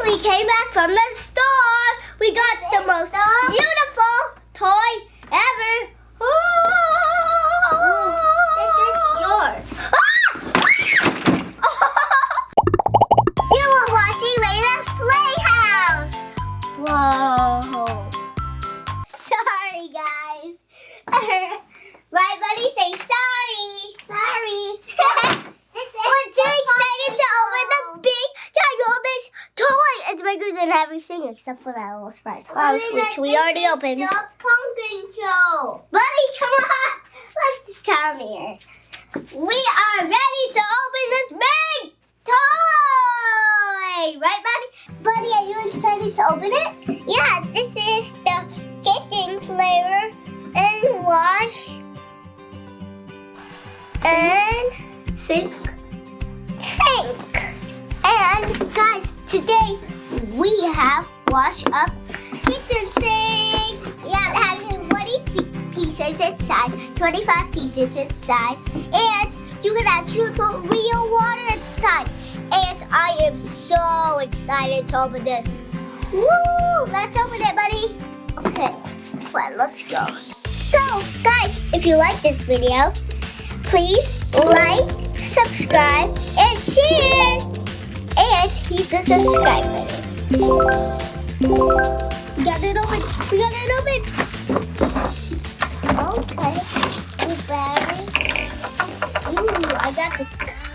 we came back from the store. We got the most beautiful toy ever. This is yours. You are watching Leyna's Playhouse. Whoa. Sorry, guys. Right, buddy? Say sorry. Sorry. We're too excited to open the big, ginormous toy. It's bigger than everything except for that little surprise house, which we already opened. The pumpkin show. Buddy, come on. Let's come here. We are ready to open this big toy. Right, buddy? Buddy, are you excited to open it? Yeah, this is the kitchen flavor and wash and Sink. And Guys, today we have wash up kitchen sink. Yeah, it has 20 pieces inside, 25 pieces inside, and you can actually put real water inside. And I am so excited to open this. Woo! Let's open it, buddy. Okay, well, let's go. So, guys, if you like this video, please like, subscribe, and share. And hit the subscribe button. We got it open. We got it open. Okay. The battery. Ooh, I got the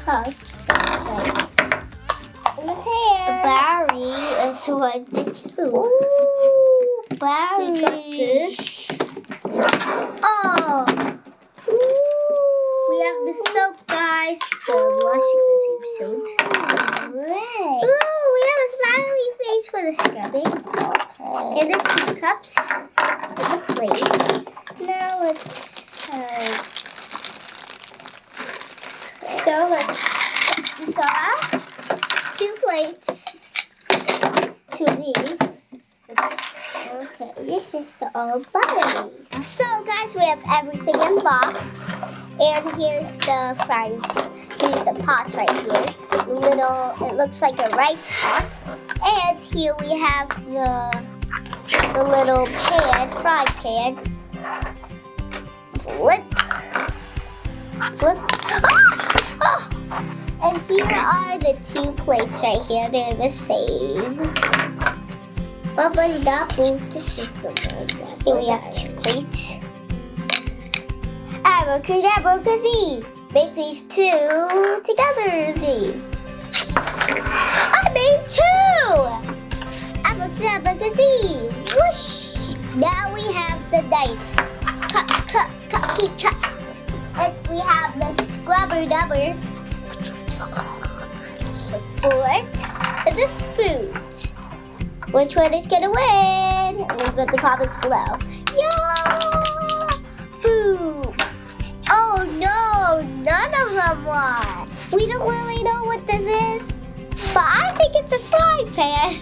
cups. here. The battery is 1 to 2. Ooh, battery. We got this. Oh. Ooh. We have the soap, guys. The washing machine soap. Right. Ooh, we have a smiley face for the scrubbing. Okay. And the teacups. And the plates. Now let's so let's set this off. 2 plates. 2 of these. Okay, this is the old batteries. So guys, we have everything unboxed. And here's the front. Here's the pots right here. It looks like a rice pot. And here we have the little pan, fry pan. Flip. Ah! And here are the 2 plates right here. They're the same. Bubble double. This is the most. Here we have 2 plates. Abracadabra-kazee. Make these 2 together, Z. I made 2. Abracadabra-kazee. Whoosh. Now we have the knives. Cut. And we have the scrubber-dubber. The forks and the spoons. Which one is gonna win? Leave it in the comments below. Yahoo! Oh no, none of them won. We don't really know what this is, but I think it's a frying pan.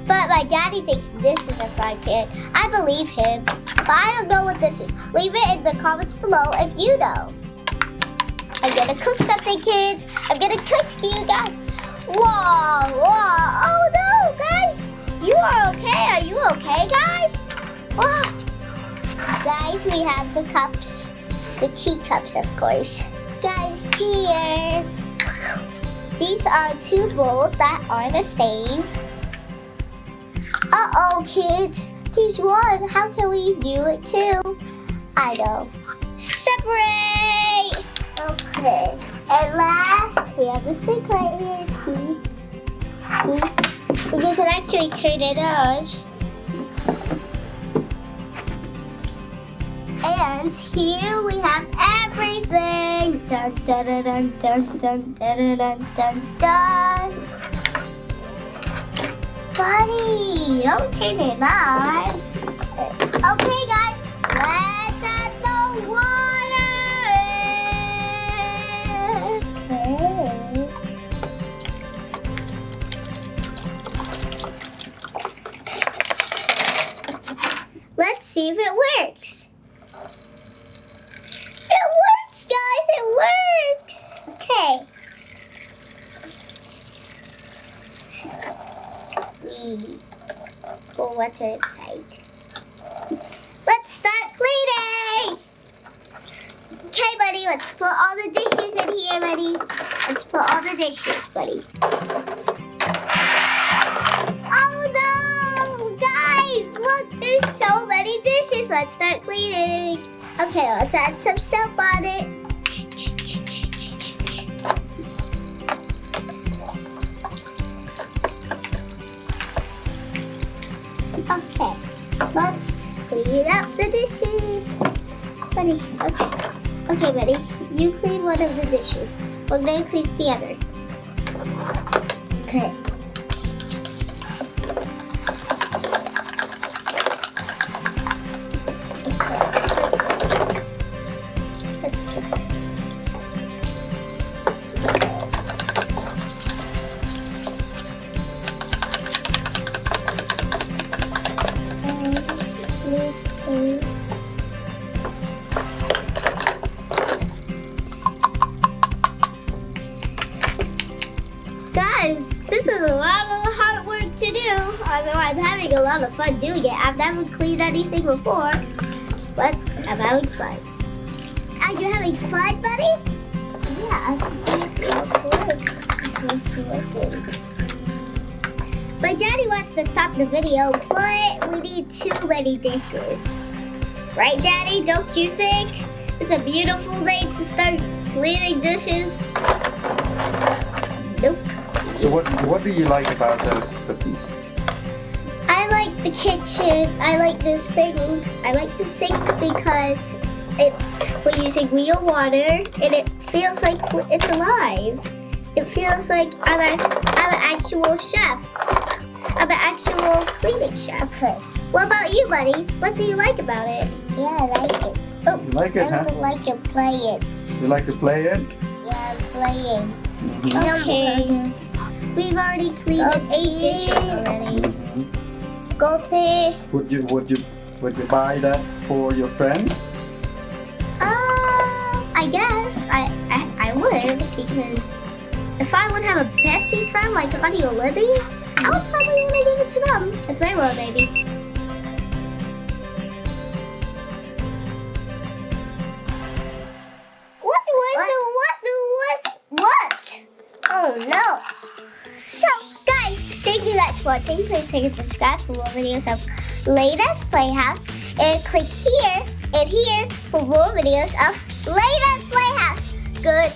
But my daddy thinks this is a frying pan. I believe him, but I don't know what this is. Leave it in the comments below if you know. I'm gonna cook something, kids. I'm gonna cook you guys. Whoa! Oh no, guys! You are okay? Are you okay, guys? Whoa! Guys, we have the cups. The teacups, of course. Guys, cheers! These are 2 bowls that are the same. Uh-oh, kids. There's one. How can we do it too? I know. Separate! Okay. And last, we have the sink right here. See? You can actually turn it on. And here we have everything. Dun dun dun dun dun dun dun dun dun dun. Buddy, don't turn it on. Okay, guys, let's add the water. Okay. Let's see if it works. It works, guys. It works. Okay. We see for what's inside. Let's start cleaning! Okay, buddy, let's put all the dishes in here, buddy. Let's put all the dishes, buddy. Oh no! Guys, look, there's so many dishes. Let's start cleaning. Okay, let's add some soap on it. Okay, let's clean up the dishes. Buddy, okay. Okay, buddy, you clean one of the dishes. We're gonna clean the other. Okay. Guys, this is a lot of hard work to do, although I'm having a lot of fun doing it. I've never cleaned anything before, but I'm having fun. Are you having fun, buddy? Yeah, I can do it things. My daddy wants to stop the video, but we need too many dishes. Right, Daddy? Don't you think? It's a beautiful day to start cleaning dishes. Nope. So what do you like about the piece? I like the kitchen. I like the sink. I like the sink because we're using real water and it feels like it's alive. It feels like I'm an actual chef. I'm an actual cleaning chef. What about you, buddy? What do you like about it? Yeah, I like it. Oh, You like it, huh? I would like to play it. You like to play it? Yeah, I'm playing. okay. We've already cleaned 8 dishes already. Go pay. Would you buy that for your friend? I guess I would, because if I would have a bestie friend like Buddy or Libby, I would probably want to give it to them if they were a baby. What? Oh no. So, guys, thank you guys for watching. Please click and subscribe for more videos of Leyna's Playhouse. And click here and here for more videos of Leyna's Playhouse. Good.